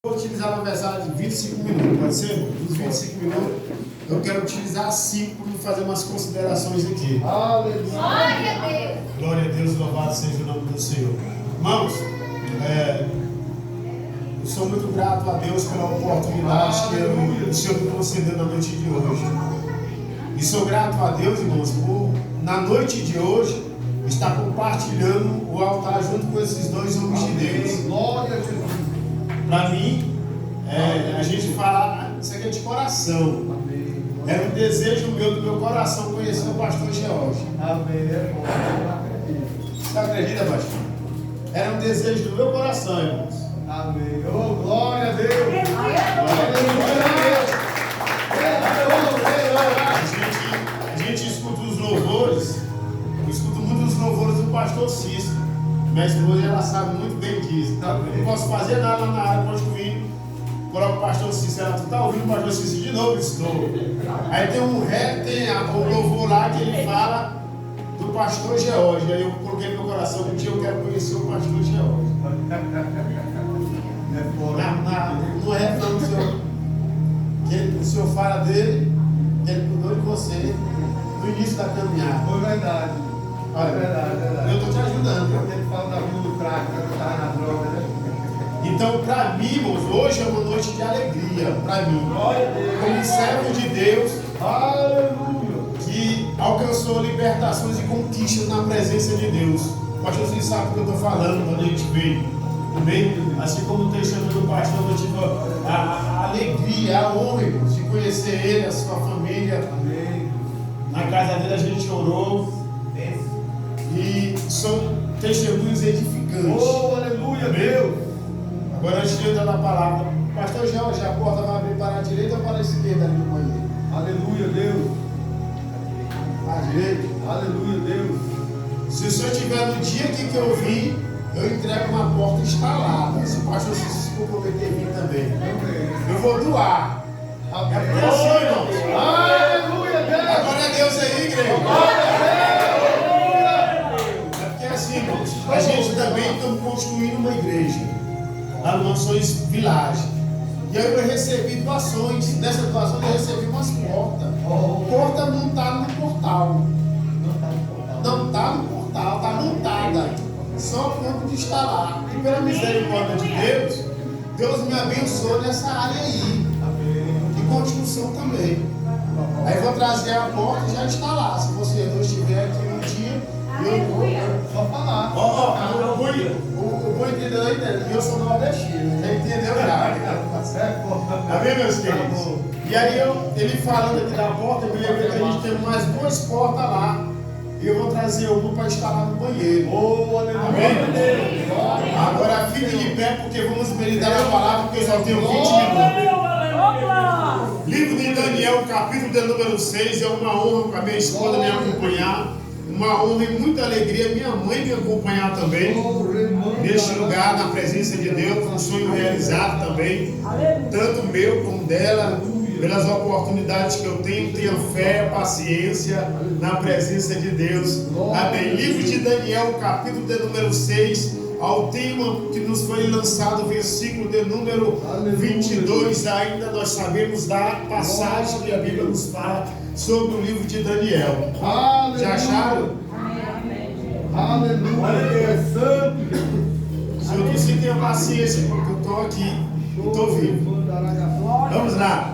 Vou utilizar uma versão de 25 minutos, pode ser? Dos 25 minutos, eu quero utilizar 5 para fazer umas considerações aqui. Aleluia. Glória a Deus. Glória a Deus, louvado seja o nome do Senhor. Irmãos, eu sou muito grato a Deus pela oportunidade que o Senhor me concedeu na noite de hoje. E sou grato a Deus, irmãos, por na noite de hoje estar compartilhando o altar junto com esses dois homens de Deus. Glória a Jesus. Para mim, a gente fala, isso aqui é de coração. Amém. Era um desejo meu do meu coração conhecer o pastor George. Amém. Você acredita, pastor? Era um desejo do meu coração, irmãos. Amém. Oh, glória a Deus. A gente escuta os louvores, eu escuto muito os louvores do pastor Cícero. Minha esposa, ela sabe muito bem disso. Tá? Eu não posso fazer nada lá na área, pode vir. Coloca o pastor Cícero, ela, tu tá ouvindo o pastor Cícero de novo? Estou. Aí tem o louvor lá que ele fala do pastor George. Aí eu coloquei no meu coração, um dia eu quero conhecer o pastor George. No refrão do Senhor, que o Senhor fala dele, que ele cuidou de você no início da caminhada. Foi verdade. Olha, verdade. eu estou te ajudando. Ele fala da vida do craque, que está na droga, né? Então, para mim, irmãos, hoje é uma noite de alegria. Para mim, Glória a Deus. como servo de Deus, Aleluia. que alcançou libertações e conquistas na presença de Deus. O pastor, vocês sabem o que eu estou falando quando a gente veio. Também, assim como o texto do pastor, eu tive a alegria, a honra, irmãos, de conhecer ele, a sua família. Amém. Na casa dele a gente orou. E são testemunhos edificantes. Oh, aleluia, Deus. Agora, antes de entrar na palavra, pastor Jorge, a porta vai abrir para a direita ou para a esquerda ali no banheiro? Aleluia, Deus. À direita. Aleluia, Deus. Se o senhor estiver no dia que eu vim, eu entrego uma porta instalada. Se o pastor se comprometer em vir também, Amém. eu vou doar. Amém. É assim, irmãos. Aleluia, Deus. Agora é Deus aí, igreja. É porque assim, irmãos, a gente também está construindo uma igreja. Lá no Mansões Village. E aí eu recebi doações. Nessa doação eu recebi umas portas. Porta não está no portal. Não está no portal, está montada. Só a ponto de instalar. E pela misericórdia de Deus, Deus me abençoou nessa área aí. E construção também. Aí eu vou trazer a porta e já instalar. Se você não estiver aqui um dia, eu vou só falar. O bom entendedor entende. Eu sou nordestino, já entendeu já. Amém, meus queridos? E aí ele falando aqui da porta, eu me lembrei que a gente tem mais 2 portas lá. E eu vou trazer uma para instalar no banheiro. Oh, Amém? Agora fique de pé porque vamos meditar na palavra, porque eu só tenho 20 minutos. Livro de Daniel, capítulo de número 6, é uma honra para minha esposa me acompanhar. Uma honra e muita alegria minha mãe me acompanhar também. Neste lugar, na presença de Deus, um sonho realizado também. Tanto meu como dela. Pelas oportunidades que eu tenho, tenha fé, paciência na presença de Deus. Amém. Livro de Daniel, capítulo de número 6, ao tema que nos foi lançado, versículo de número 22. Ainda nós sabemos da passagem que a Bíblia nos fala sobre o livro de Daniel. Aleluia. Já acharam? Aleluia. É santo. Se eu disse que tenha paciência, porque eu estou aqui, estou vivo. Vamos lá.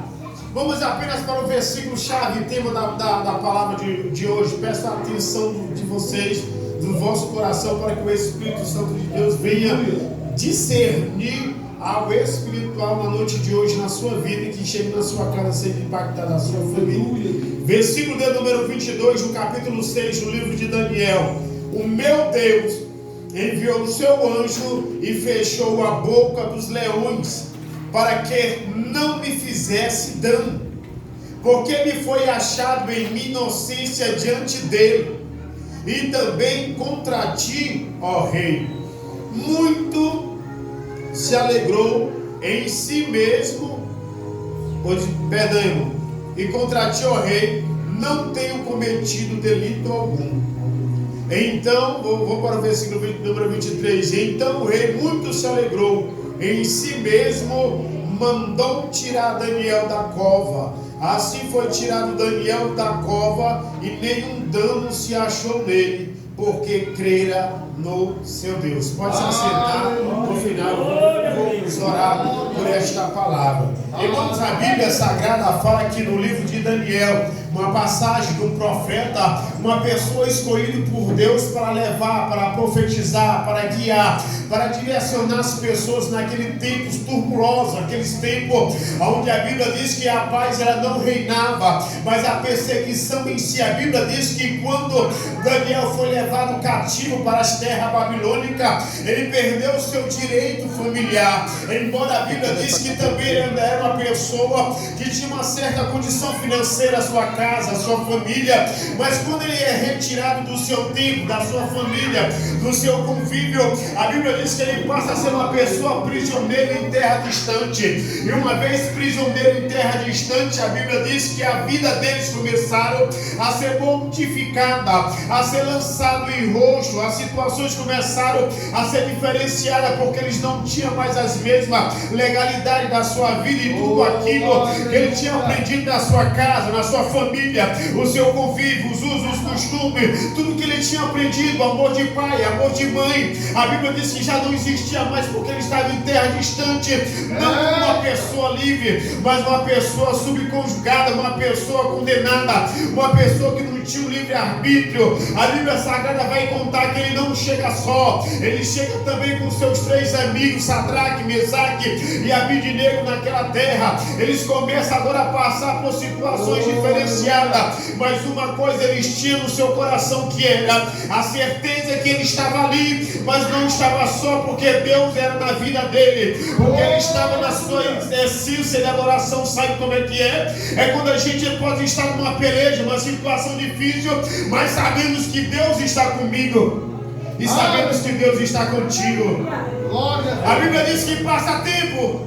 Vamos apenas para o versículo chave, tema da palavra de hoje. Peço a atenção de vocês, do vosso coração, para que o Espírito Santo de Deus venha discernir algo espiritual na noite de hoje, na sua vida, e que chegue na sua casa, seja impactada na sua família. Versículo de número 22, no capítulo 6 do livro de Daniel. O meu Deus enviou o seu anjo e fechou a boca dos leões, para que não me fizesse dano, porque me foi achado em minha inocência diante dele, e também contra ti, ó rei. Muito se alegrou em si mesmo, perdão, e contra ti, ó rei, não tenho cometido delito algum. Então, vou para o versículo número 23. Então o rei muito se alegrou em si mesmo mandou tirar Daniel da cova. Assim foi tirado Daniel da cova, e nenhum dano se achou nele, porque crera no seu Deus. Pode se assentar. No final vamos orar por esta palavra. Irmãos, a Bíblia Sagrada fala aqui no livro de Daniel, uma passagem de um profeta, uma pessoa escolhida por Deus para levar, para profetizar, para guiar, para direcionar as pessoas naqueles tempos turbulosos, aqueles tempos onde a Bíblia diz que a paz ela não reinava, mas a perseguição em si. A Bíblia diz que quando Daniel foi levado cativo para as terras babilônicas, ele perdeu o seu direito familiar, embora a Bíblia diz que também ele era uma pessoa que tinha uma certa condição financeira, a sua casa, a sua família, mas quando ele é retirado do seu tempo, da sua família, do seu convívio, a Bíblia diz que ele passa a ser uma pessoa prisioneira em terra distante. E uma vez prisioneiro em terra distante, a Bíblia diz que a vida deles começaram a ser modificada, a ser lançado em rosto, as situações começaram a ser diferenciadas, porque eles não tinham mais as mesmas legalidades da sua vida, e tudo aquilo que ele tinha aprendido na sua casa, na sua família, o seu convívio, os usos, os costumes, tudo que ele tinha aprendido, amor de pai, amor de mãe, a Bíblia diz que já não existia mais, porque ele estava em terra distante, não como uma pessoa livre, mas uma pessoa subconjugada, uma pessoa condenada, uma pessoa que não tinha um livre-arbítrio. A Bíblia Sagrada vai contar que ele não chega só, ele chega também com seus 3 amigos, Sadraque, Mesaque e Abidnego naquela terra. Eles começam agora a passar por situações diferenciadas, mas uma coisa eles tinham no seu coração, que era a certeza que ele estava ali, mas não estava só, porque Deus era na vida dele, porque ele estava na sua essência de adoração. Sabe como é que é? É quando a gente pode estar numa peleja, numa situação difícil, mas sabemos que Deus está comigo, e sabemos que Deus está contigo. A Bíblia diz que passa tempo,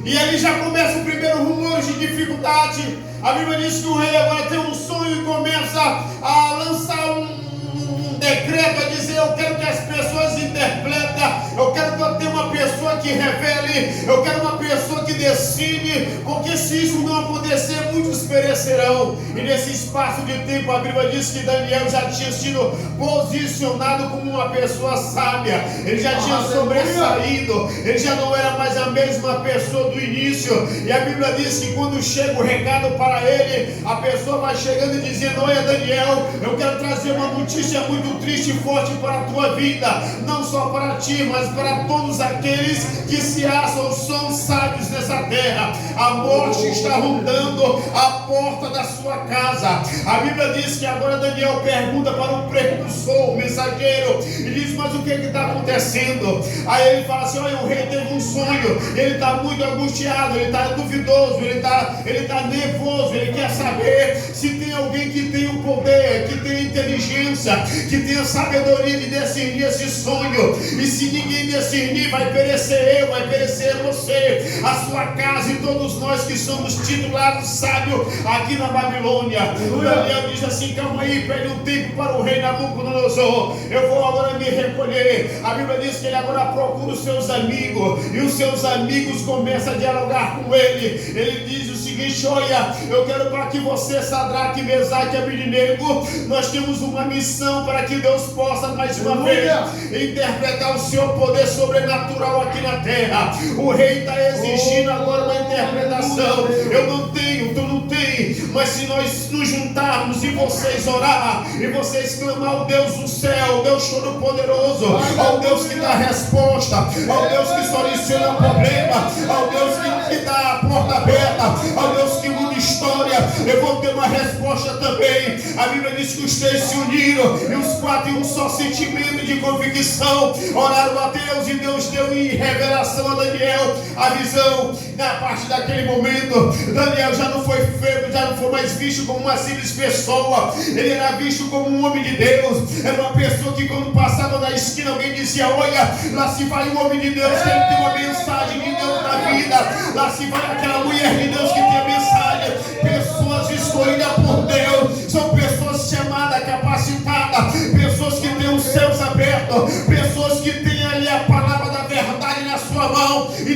e ali já começa o primeiro rumor de dificuldade. A Bíblia diz que o rei agora tem um sonho e começa a lançar um decreto, a dizer: eu quero que as pessoas interpretem, eu quero que eu tenha uma pessoa que revele, eu quero uma pessoa que decide, porque se isso não acontecer, muitos perecerão. E nesse espaço de tempo, a Bíblia diz que Daniel já tinha sido posicionado como uma pessoa sábia, ele já tinha sobressaído, ele já não era mais a mesma pessoa do início. E a Bíblia diz que quando chega o recado para ele, a pessoa vai chegando e dizendo: olha, Daniel, eu quero trazer uma notícia muito triste e forte para a tua vida, não só para ti, mas para todos aqueles que se acham são sábios nessa terra. A morte está rondando a porta da sua casa. A Bíblia diz que agora Daniel pergunta para um precursor, um mensageiro, e diz: mas o que está acontecendo? Aí ele fala assim: olha, o rei teve um sonho, ele está muito angustiado, ele está duvidoso, ele está nervoso, ele quer saber se tem alguém que tem o poder, que tem inteligência, que tem a sabedoria de discernir esse sonho. E se ninguém discernir, vai perecer eu, vai perecer você, a sua casa e todos nós que somos titulados sábios aqui na Babilônia. Daniel diz assim: calma aí, pede um tempo para o rei Nabucodonosor, eu vou agora me recolher. A Bíblia diz que ele agora procura os seus amigos, e os seus amigos começam a dialogar com ele. Ele diz o seguinte: olha, eu quero para que você, Sadraque, Mesaque e Abidnego, nós temos uma missão para que Deus possa mais uma vez interpretar o seu poder sobrenatural aqui na terra. O rei está exigindo agora uma interpretação. Eu não tenho, tu não tem, mas se nós nos juntarmos e vocês orar, e vocês clamar ao Deus do céu, ao Deus Todo-Poderoso, ao Deus que dá resposta, ao Deus que soluciona o problema, ao Deus que dá a porta aberta, ao Deus que muda história, eu vou ter uma resposta também. A Bíblia diz que os 3 se uniram, e os 4 em um só sentimento de convicção oraram a Deus, e Deus deu em revelação a Daniel a visão. Na parte daquele momento, Daniel já não foi feito, já não foi mais visto como uma simples pessoa, ele era visto como um homem de Deus. Era uma pessoa que quando passava na esquina, alguém dizia: olha, lá se vai um homem de Deus, que ele tem uma mensagem de Deus na vida, lá se vai aquela mulher de Deus que tem a mensagem. Pessoas escolhidas por Deus, são pessoas chamadas, capacitadas, pessoas que têm os céus abertos, pessoas que têm ali a palavra da verdade na sua mão, e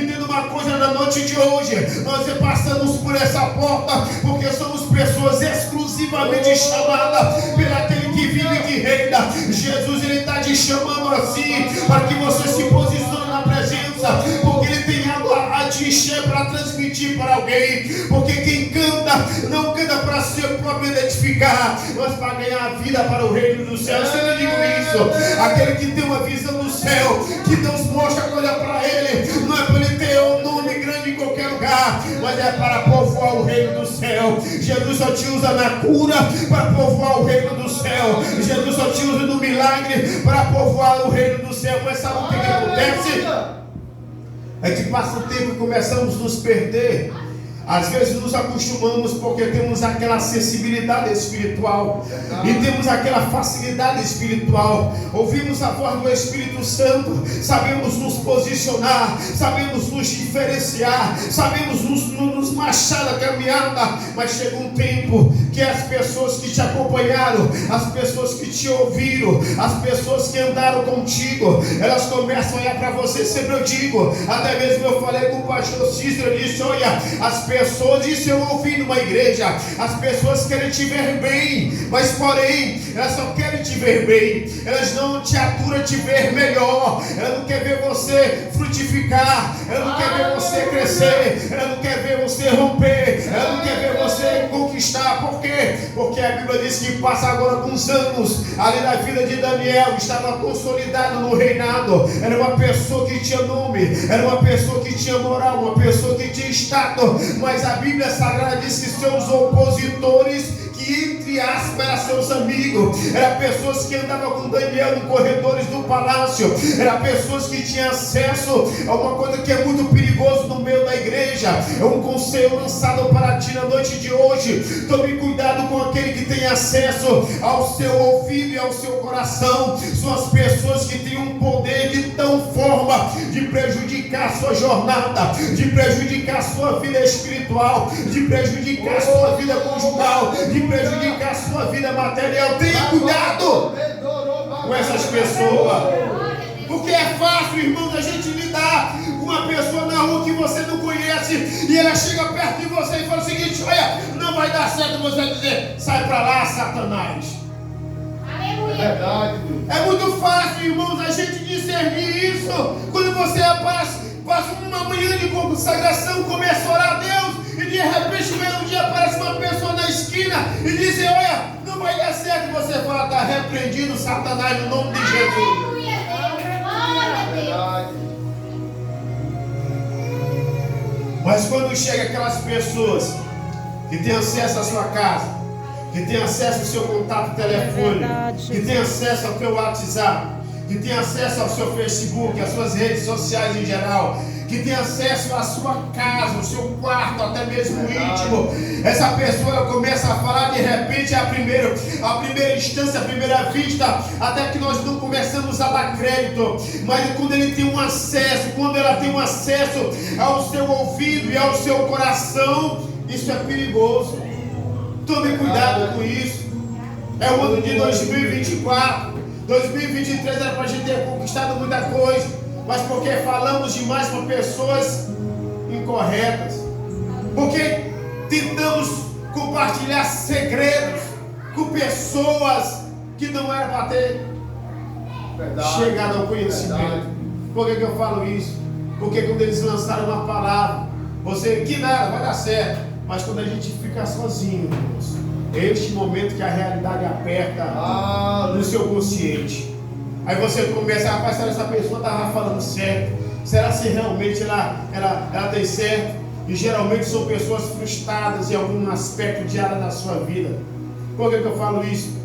hoje nós passamos por essa porta porque somos pessoas exclusivamente chamadas pelo aquele que vive e que reina. Jesus, ele está te chamando assim para que você se posicione na presença, porque ele tem algo a te encher para transmitir para alguém. Porque quem canta não canta para si próprio identificar, mas para ganhar a vida para o reino do céu. Eu sempre digo isso: aquele que tem uma visão do céu, que Deus mostra quando olha para ele, não é para ele ter um nome grande em qualquer lugar, mas é para povoar o reino do céu. Jesus só te usa na cura para povoar o reino do céu. Jesus só te usa no milagre para povoar o reino do céu. Mas sabe o que acontece? É que passa o tempo e começamos a nos perder. Às vezes nos acostumamos porque temos aquela sensibilidade espiritual e temos aquela facilidade espiritual. Ouvimos a voz do Espírito Santo, sabemos nos posicionar, sabemos nos diferenciar, sabemos nos marchar na caminhada. Mas chega um tempo que as pessoas que te acompanharam, as pessoas que te ouviram, as pessoas que andaram contigo, elas começam a olhar para você. Sempre eu digo, até mesmo eu falei com o pastor Cícero, eu disse: olha, as pessoas, isso eu ouvi numa igreja, as pessoas querem te ver bem, mas porém, elas só querem te ver bem, elas não te aturam te ver melhor, elas não querem ver você frutificar, elas não querem ver você crescer, elas não querem ver você romper, elas não querem ver você conquistar. Por quê? Porque a Bíblia diz que passa agora alguns anos, ali na vida de Daniel, estava consolidado no reinado, era uma pessoa que tinha nome, era uma pessoa que tinha moral, uma pessoa que tinha status. Mas a Bíblia Sagrada diz que seus opositores, que entre aspas eram seus amigos, eram pessoas que andavam com Daniel nos corredores do palácio, eram pessoas que tinham acesso a uma coisa que é muito perigoso no meio da igreja. É um conselho lançado para ti na noite de hoje: tome cuidado com aquele que tem acesso ao seu ouvido e ao seu coração. São as pessoas que têm um poder de tal forma de prejudicar a sua jornada, de prejudicar a sua vida espiritual, de prejudicar a sua vida conjugal, de prejudicar a sua vida material. Tenha cuidado com essas pessoas, porque é fácil, irmãos, a gente lidar com uma pessoa na rua que você não conhece e ela chega perto de você e fala o seguinte: olha, não vai dar certo. Você vai dizer: sai para lá, Satanás. É verdade. É muito fácil, irmãos, a gente discernir isso. Quando você passa uma manhã de consagração, começa a orar a Deus, e de repente vem um dia, aparece uma pessoa na esquina e diz: olha, não vai dar certo. E você fala: está repreendido, Satanás, no nome de Jesus. Mas quando chega aquelas pessoas que têm acesso à sua casa, que têm acesso ao seu contato telefônico, que têm acesso ao teu WhatsApp, que tem acesso ao seu Facebook, às suas redes sociais em geral, que tem acesso à sua casa, ao seu quarto, até mesmo íntimo, essa pessoa ela começa a falar, de repente, a primeira instância, a primeira vista, até que nós não começamos a dar crédito. Mas quando ele tem um acesso, quando ela tem um acesso ao seu ouvido e ao seu coração, isso é perigoso. Tome cuidado com isso. É o ano de 2024. 2023 era para a gente ter conquistado muita coisa, mas porque falamos demais com pessoas incorretas, porque tentamos compartilhar segredos com pessoas que não eram para ter chegado ao conhecimento. Por que eu falo isso? Porque quando eles lançaram uma palavra, você, que nada, vai dar certo, mas quando a gente fica sozinho, irmãos, é este momento que a realidade aperta no seu consciente. Aí você começa: rapaz, será que essa pessoa estava falando certo? Será se realmente ela tem certo? E geralmente são pessoas frustradas em algum aspecto de área da sua vida. Por que eu falo isso?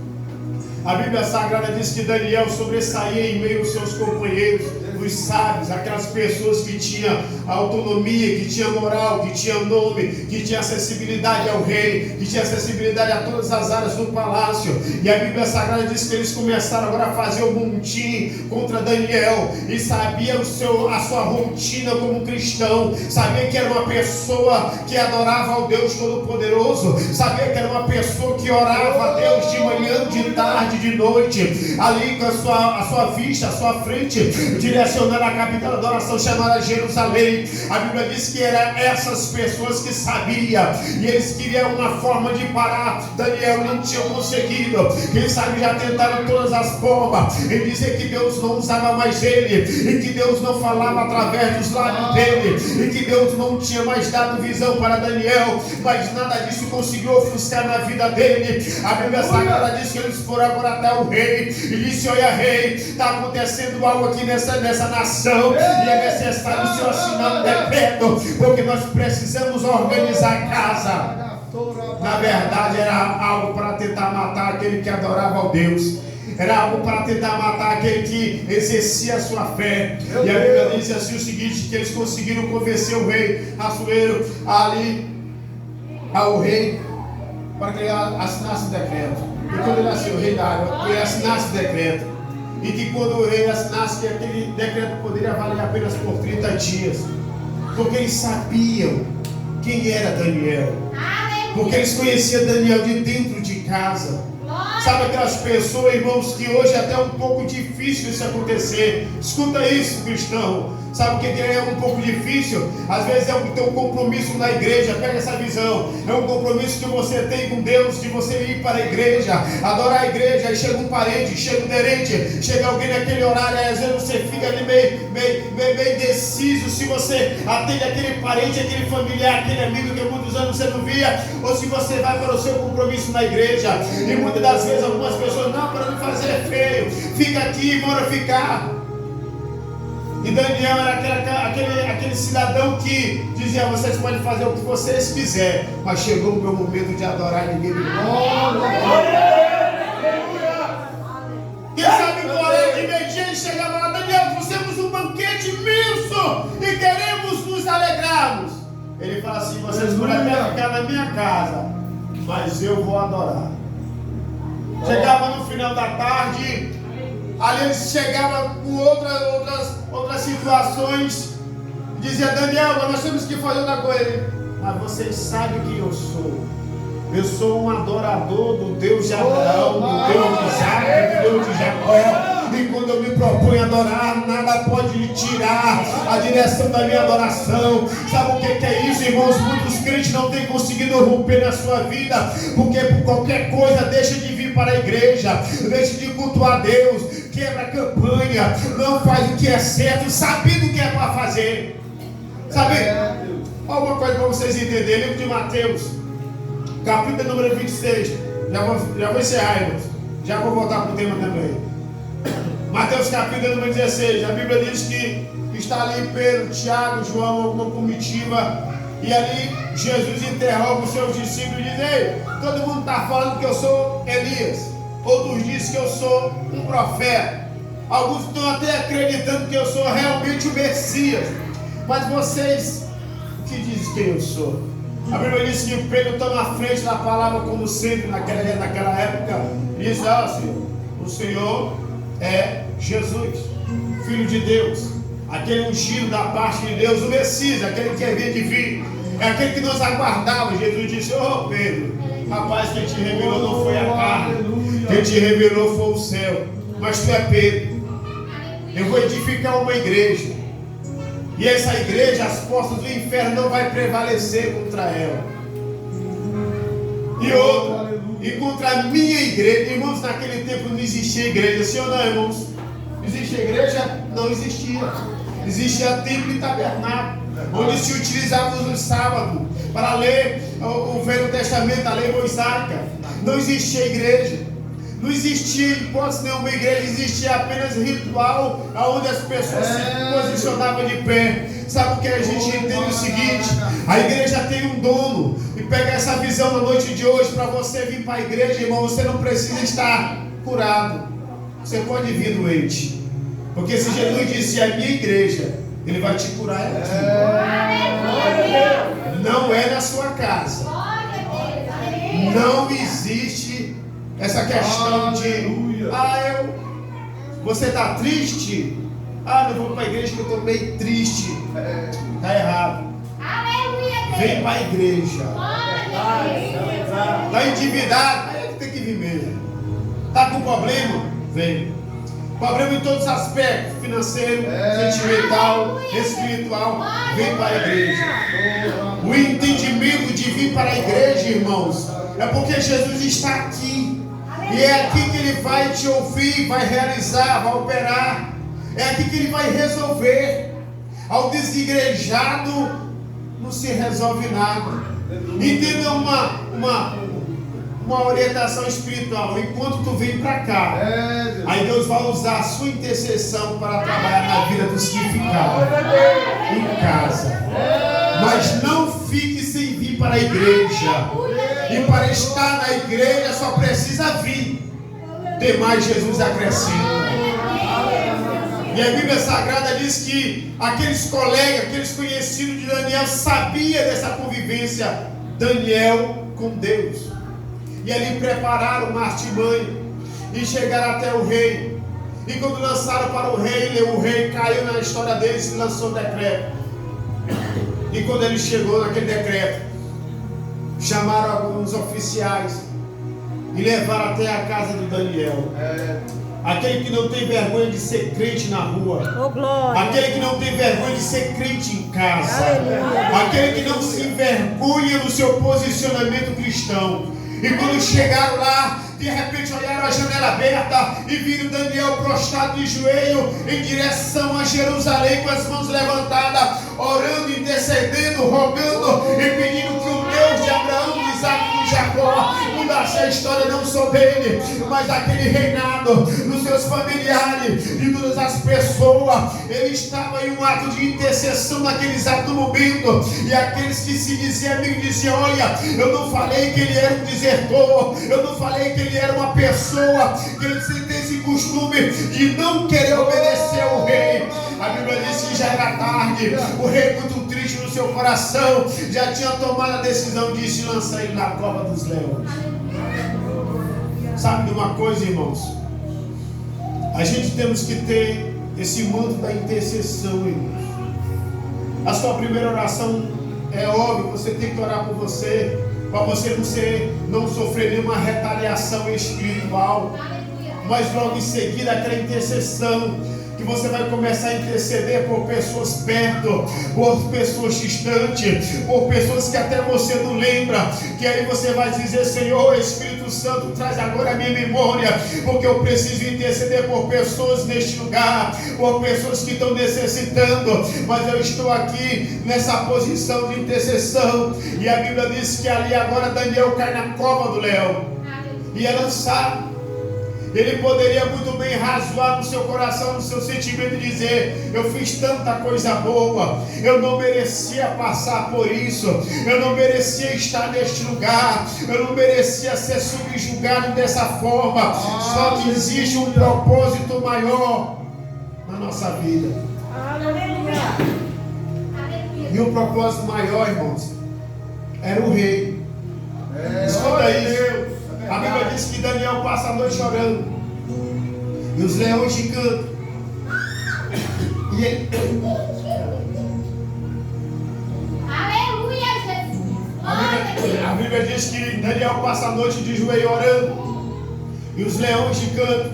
A Bíblia Sagrada diz que Daniel sobressaía em meio aos seus companheiros, os sábios, aquelas pessoas que tinham autonomia, que tinham moral, que tinham nome, que tinham acessibilidade ao rei, que tinham acessibilidade a todas as áreas do palácio. E a Bíblia Sagrada diz que eles começaram agora a fazer o montim contra Daniel, e sabia a sua rotina como cristão, sabia que era uma pessoa que adorava ao Deus Todo-Poderoso, sabia que era uma pessoa que orava a Deus de manhã, de tarde, de noite, ali com a sua vista, a sua frente, direção direcionando a capital da adoração chamada Jerusalém. A Bíblia diz que eram essas pessoas que sabiam, e eles queriam uma forma de parar. Daniel não tinha conseguido. Quem sabe já tentaram todas as formas em dizer que Deus não usava mais ele, e que Deus não falava através dos lábios dele, e que Deus não tinha mais dado visão para Daniel, mas nada disso conseguiu ofuscar na vida dele. A Bíblia Sagrada diz que eles foram agora até o rei e disse: olha, rei, está acontecendo algo aqui nessa nação, e é necessário o Senhor assinar um decreto, porque nós precisamos organizar a casa. Na verdade, era algo para tentar matar aquele que adorava ao Deus. Era algo para tentar matar aquele que exercia a sua fé. E a Bíblia diz assim o seguinte: que eles conseguiram convencer o rei Assuero ali, ao rei, para que ele assinasse o decreto. E quando ele assinou, o rei Dário, que ele assinasse o decreto. E que quando o rei assinasse, que aquele decreto poderia valer apenas por 30 dias. Porque eles sabiam quem era Daniel. Porque eles conheciam Daniel de dentro de casa. Sabe aquelas pessoas, irmãos, que hoje é até um pouco difícil isso acontecer. Escuta isso, cristão. Sabe o que é um pouco difícil? Às vezes é o teu compromisso na igreja. Pega essa visão. É um compromisso que você tem com Deus, de você ir para a igreja, adorar a igreja. Aí chega um parente, chega um gerente, chega alguém naquele horário. Aí às vezes você fica ali meio indeciso se você atende aquele parente, aquele familiar, aquele amigo que há muitos anos você não via, ou se você vai para o seu compromisso na igreja. E muitas das vezes algumas pessoas: não, para não fazer é feio, fica aqui, bora ficar. E Daniel era aquele cidadão que dizia: vocês podem fazer o que vocês quiserem, mas chegou o meu momento de adorar e ninguém me Quem sabe no horário de meio-dia ele chegava lá: Daniel, nós temos um banquete imenso e queremos nos alegrarmos. Ele fala assim: vocês podem até ficar na minha casa, mas eu vou adorar. Chegava no final da tarde, ali ele chegava com outras situações, dizia: Daniel, nós temos que fazer outra coisa. Mas vocês sabem quem eu sou. Eu sou um adorador do Deus de Abraão, do Deus de Isaac, do Deus de Jacó. E quando eu me proponho a adorar, nada pode tirar a direção da minha adoração. Sabe o que é isso, irmãos? Muitos crentes não têm conseguido romper na sua vida, porque por qualquer coisa deixa de vir para a igreja, deixa de cultuar Deus, quebra a campanha, não faz o que é certo, sabendo o que é para fazer. Sabe? Alguma coisa para vocês entenderem. Livro de Mateus, capítulo número 26. Já vou encerrar, irmãos. Já vou voltar para o tema também. Mateus capítulo número 16. A Bíblia diz que está ali Pedro, Tiago, João, alguma comitiva. E ali Jesus interroga os seus discípulos e diz: ei, todo mundo está falando que eu sou Elias. Outros dizem que eu sou um profeta. Alguns estão até acreditando que eu sou realmente o Messias. Mas vocês, o que dizem que eu sou? A Bíblia diz que Pedro está na frente da palavra, como sempre naquela época. E diz: Senhor, o Senhor é Jesus, Filho de Deus, aquele ungido da parte de Deus, o Messias, aquele que havia de vir, é aquele que nós aguardávamos. Jesus disse: ô Pedro, rapaz, quem te revelou não foi a carne, quem te revelou foi o céu, mas tu é Pedro. Eu vou edificar uma igreja, e essa igreja, as portas do inferno não vai prevalecer contra ela. E outra, e contra a minha igreja. Irmãos, naquele tempo não existia igreja, sim ou não, irmãos? Existia igreja? Não existia. Existia templo e tabernáculo, onde se utilizava no sábado para ler o Velho Testamento, a lei mosaica. Não existia igreja. Não existia hipótese nenhuma igreja, existia apenas ritual, onde as pessoas se posicionavam de pé. Sabe o que a gente entende? O seguinte: a igreja tem um dono. E pega essa visão na noite de hoje. Para você vir para a igreja, irmão, você não precisa estar curado. Você pode vir doente, porque se Jesus disse: a minha igreja, Ele vai te curar aqui. Não é na sua casa. Não existe essa questão de: você está triste? Não vou para a igreja que eu estou meio triste. Está errado. Vem para a igreja. Está endividado? Aí tem que vir mesmo. Está com problema? Vem. Problema em todos os aspectos, financeiro, sentimental, espiritual, vem para a igreja. O entendimento de vir para a igreja, irmãos, é porque Jesus está aqui. E é aqui que Ele vai te ouvir, vai realizar, vai operar. É aqui que Ele vai resolver. Ao desigrejado não se resolve nada. Entenda uma orientação espiritual. Enquanto tu vem para cá, aí Deus vai usar a sua intercessão para trabalhar na vida dos que ficaram em casa. Mas não fique sem vir para a igreja. E para estar na igreja só precisa vir. Demais Jesus acrescenta. E a Bíblia Sagrada diz que aqueles colegas, aqueles conhecidos de Daniel sabiam dessa convivência Daniel com Deus. E ali prepararam uma artimanha e chegaram até o rei. E quando lançaram para o rei caiu na história deles e lançou o decreto. E quando ele chegou naquele decreto, chamaram alguns oficiais e levaram até a casa de Daniel. Aquele que não tem vergonha de ser crente na rua. Aquele que não tem vergonha de ser crente em casa. Aquele que não se envergonha do seu posicionamento cristão. E quando chegaram lá, de repente olharam a janela aberta e viram Daniel prostrado de joelho em direção a Jerusalém com as mãos levantadas, orando, intercedendo, rogando e pedindo que o Deus de Abraão, de Isaac e de Jacó mudasse a história não só dele, mas daquele reinado, dos seus familiares, de todas as pessoas. Ele estava em um ato de intercessão naquele exato momento. E aqueles que se diziam amigos diziam: olha, eu não falei que ele era um desertor, eu não falei que ele era uma pessoa que ele tem esse costume de não querer obedecer ao rei. A Bíblia diz que já era tarde, o rei muito triste no seu coração, já tinha tomado a decisão de se lançar ele na cova dos leões. Sabe de uma coisa, irmãos? A gente temos que ter esse manto da intercessão, irmãos. A sua primeira oração é óbvio, você tem que orar por você, para você não sofrer nenhuma retaliação espiritual. Mas logo em seguida aquela intercessão, que você vai começar a interceder por pessoas perto, por pessoas distantes, por pessoas que até você não lembra, que aí você vai dizer: Senhor, Espírito Santo, traz agora a minha memória, porque eu preciso interceder por pessoas neste lugar, por pessoas que estão necessitando, mas eu estou aqui nessa posição de intercessão. E a Bíblia diz que ali agora Daniel cai na cova do leão e é lançado. Ele poderia muito bem razoar no seu coração, no seu sentimento, e dizer: eu fiz tanta coisa boa, eu não merecia passar por isso, eu não merecia estar neste lugar, eu não merecia ser subjugado dessa forma. Só que existe um propósito maior na nossa vida. Aleluia. E o propósito maior, irmãos, era o rei. Escuta isso. A Bíblia diz que Daniel passa a noite chorando, e os leões de canto, e ele... Aleluia, Jesus. A Bíblia diz que Daniel passa a noite de joelho orando, e os leões de canto.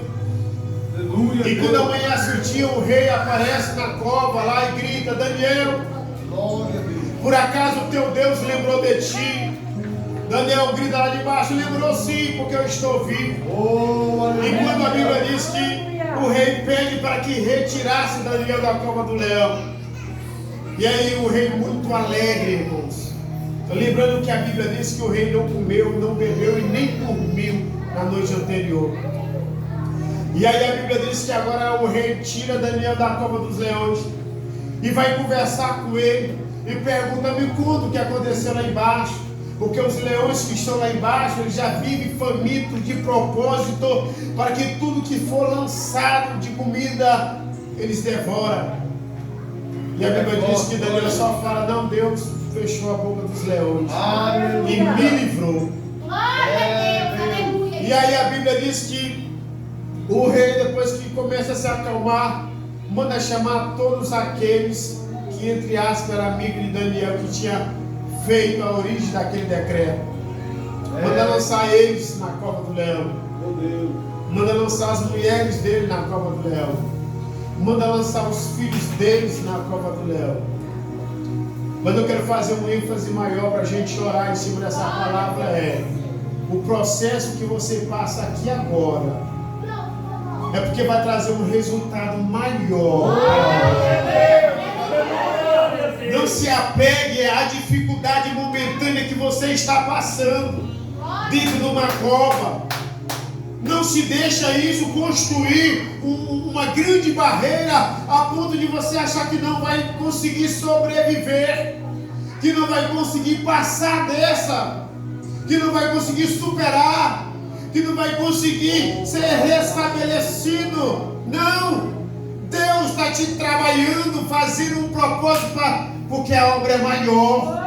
E quando amanhece o dia, o rei aparece na cova lá e grita: Daniel, por acaso o teu Deus lembrou de ti? Daniel grita lá de baixo: lembrou sim, porque eu estou vivo. E quando a Bíblia diz que o rei pede para que retirasse Daniel da cova do leão, e aí o rei muito alegre, irmãos, lembrando que a Bíblia diz que o rei não comeu, não bebeu e nem dormiu na noite anterior. E aí a Bíblia diz que agora o rei tira Daniel da cova dos leões e vai conversar com ele e pergunta: me conta o que aconteceu lá embaixo. Porque os leões que estão lá embaixo, eles já vivem famintos de propósito, para que tudo que for lançado de comida, eles devoram. E a Bíblia diz que Daniel só fala: não, Deus fechou a boca dos leões e me livrou. E aí a Bíblia diz que o rei, depois que começa a se acalmar, manda chamar todos aqueles que, entre aspas, eram amigos de Daniel, que tinha feito a origem daquele decreto. Manda lançar eles na cova do leão. Manda lançar as mulheres dele na cova do leão. Manda lançar os filhos deles na cova do leão. Mas eu quero fazer um ênfase maior para a gente orar em cima dessa palavra. O processo que você passa aqui agora é porque vai trazer um resultado maior. Não se apegue à dificuldade momentânea que você está passando dentro de uma cova. Não se deixa isso construir uma grande barreira a ponto de você achar que não vai conseguir sobreviver, que não vai conseguir passar dessa, que não vai conseguir superar, que não vai conseguir ser restabelecido. Não! Deus está te trabalhando, fazendo um propósito, porque a obra é maior.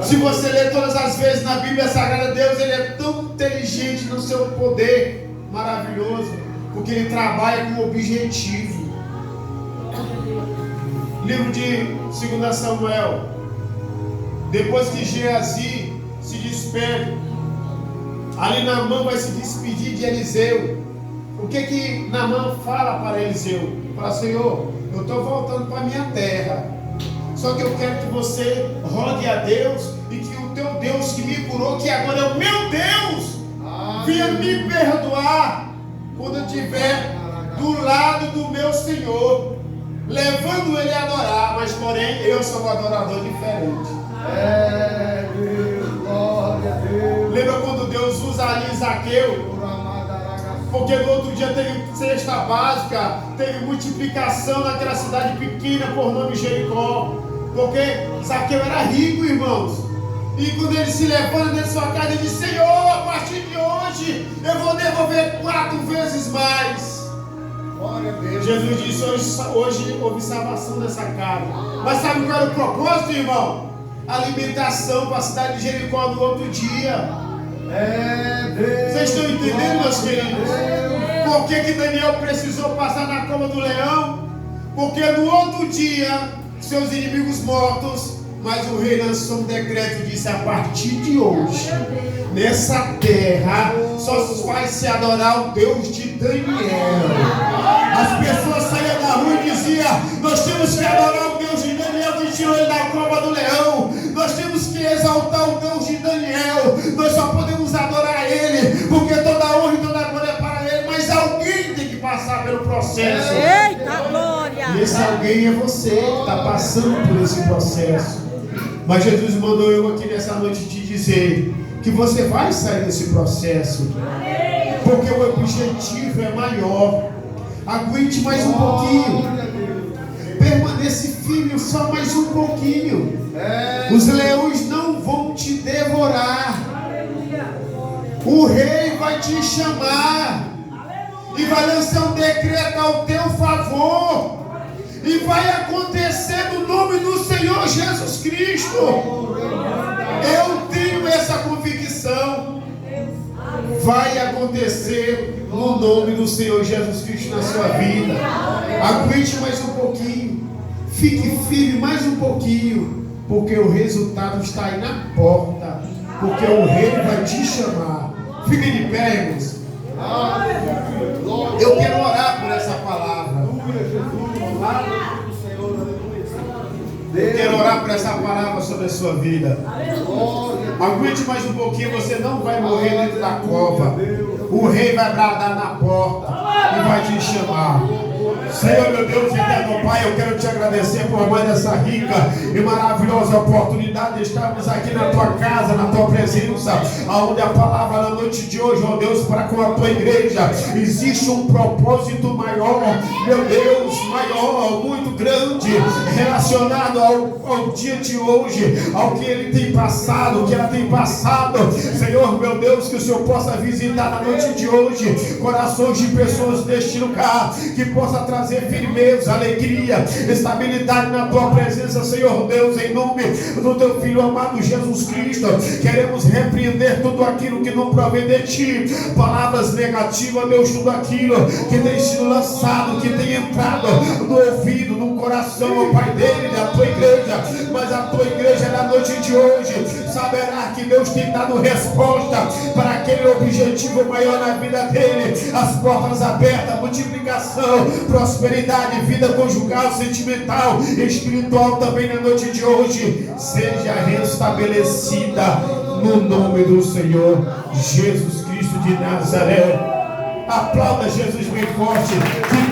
Se você ler todas as vezes na Bíblia Sagrada, Deus ele é tão inteligente no seu poder maravilhoso, porque ele trabalha com objetivo. Livro de 2 Samuel. Depois que Geazi se despede, ali Naamã vai se despedir de Eliseu. O que Naamã fala para Eliseu? Fala: Senhor, eu estou voltando para a minha terra. Só que eu quero que você rogue a Deus e que o teu Deus que me curou, que agora é o meu Deus, venha me perdoar quando eu estiver do lado do meu Senhor, levando ele a adorar. Mas porém eu sou um adorador diferente. Deus, glória a Deus. Lembra quando Deus usa ali Zaqueu? Porque no outro dia teve cesta básica, teve multiplicação naquela cidade pequena por nome Jericó. Porque Zaqueu era rico, irmãos. E quando ele se levanta dentro de sua casa, ele diz: Senhor, a partir de hoje eu vou devolver 4 vezes mais. Glória a Deus. Jesus disse: hoje houve salvação nessa casa. Mas sabe qual era o propósito, irmão? Alimentação para a cidade de Jericó no outro dia. Deus. Vocês estão entendendo, meus queridos? Por que Daniel precisou passar na cova do leão? Porque no outro dia, seus inimigos mortos, mas o rei lançou um decreto e disse: a partir de hoje, nessa terra, só vai se adorar o Deus de Daniel. As pessoas saíam da rua e diziam: nós temos que adorar o Deus de Daniel que tirou ele da cova do leão. Nós temos que exaltar o Deus de Daniel. Nós só podemos adorar ele, porque toda a honra e toda a glória é para ele. Mas alguém tem que passar pelo processo. Eita glória! E esse alguém é você que está passando por esse processo. Mas Jesus mandou eu aqui nessa noite te dizer que você vai sair desse processo, porque o objetivo é maior. Aguente mais um pouquinho, permanece firme só mais um pouquinho. Os leões não vão te devorar. O rei vai te chamar e vai lançar um decreto ao teu favor, e vai acontecer no nome do Senhor Jesus Cristo. Eu tenho essa convicção. Vai acontecer no nome do Senhor Jesus Cristo na sua vida. Aguente mais um pouquinho, fique firme mais um pouquinho, porque o resultado está aí na porta, porque o rei vai te chamar. Fique de pé, irmãos. Eu quero orar por essa palavra. Eu quero orar por essa palavra sobre a sua vida. Aguente mais um pouquinho, você não vai morrer dentro da cova. O rei vai bradar na porta e vai te chamar. Senhor, meu Deus e eterno Pai, eu quero te agradecer por mais essa rica e maravilhosa oportunidade de estarmos aqui na tua casa, na tua presença, onde a palavra na noite de hoje, ó Deus, para com a tua igreja, existe um propósito maior, meu Deus, maior, muito grande, relacionado ao dia de hoje, ao que ele tem passado, o que ela tem passado. Senhor, meu Deus, que o Senhor possa visitar na noite de hoje corações de pessoas deste lugar, que possa possa trazer firmeza, alegria, estabilidade na tua presença, Senhor Deus, em nome do teu Filho amado Jesus Cristo. Queremos repreender tudo aquilo que não provém de ti, palavras negativas, Deus, tudo aquilo que tem sido lançado, que tem entrado no ouvido, no coração, ó Pai dele, da tua igreja. Mas a tua igreja na noite de hoje saberá que Deus tem dado resposta para aquele objetivo maior na vida dele, as portas abertas, multiplicação, prosperidade, vida conjugal, sentimental, espiritual também na noite de hoje seja restabelecida no nome do Senhor Jesus Cristo de Nazaré. Aplauda Jesus bem forte.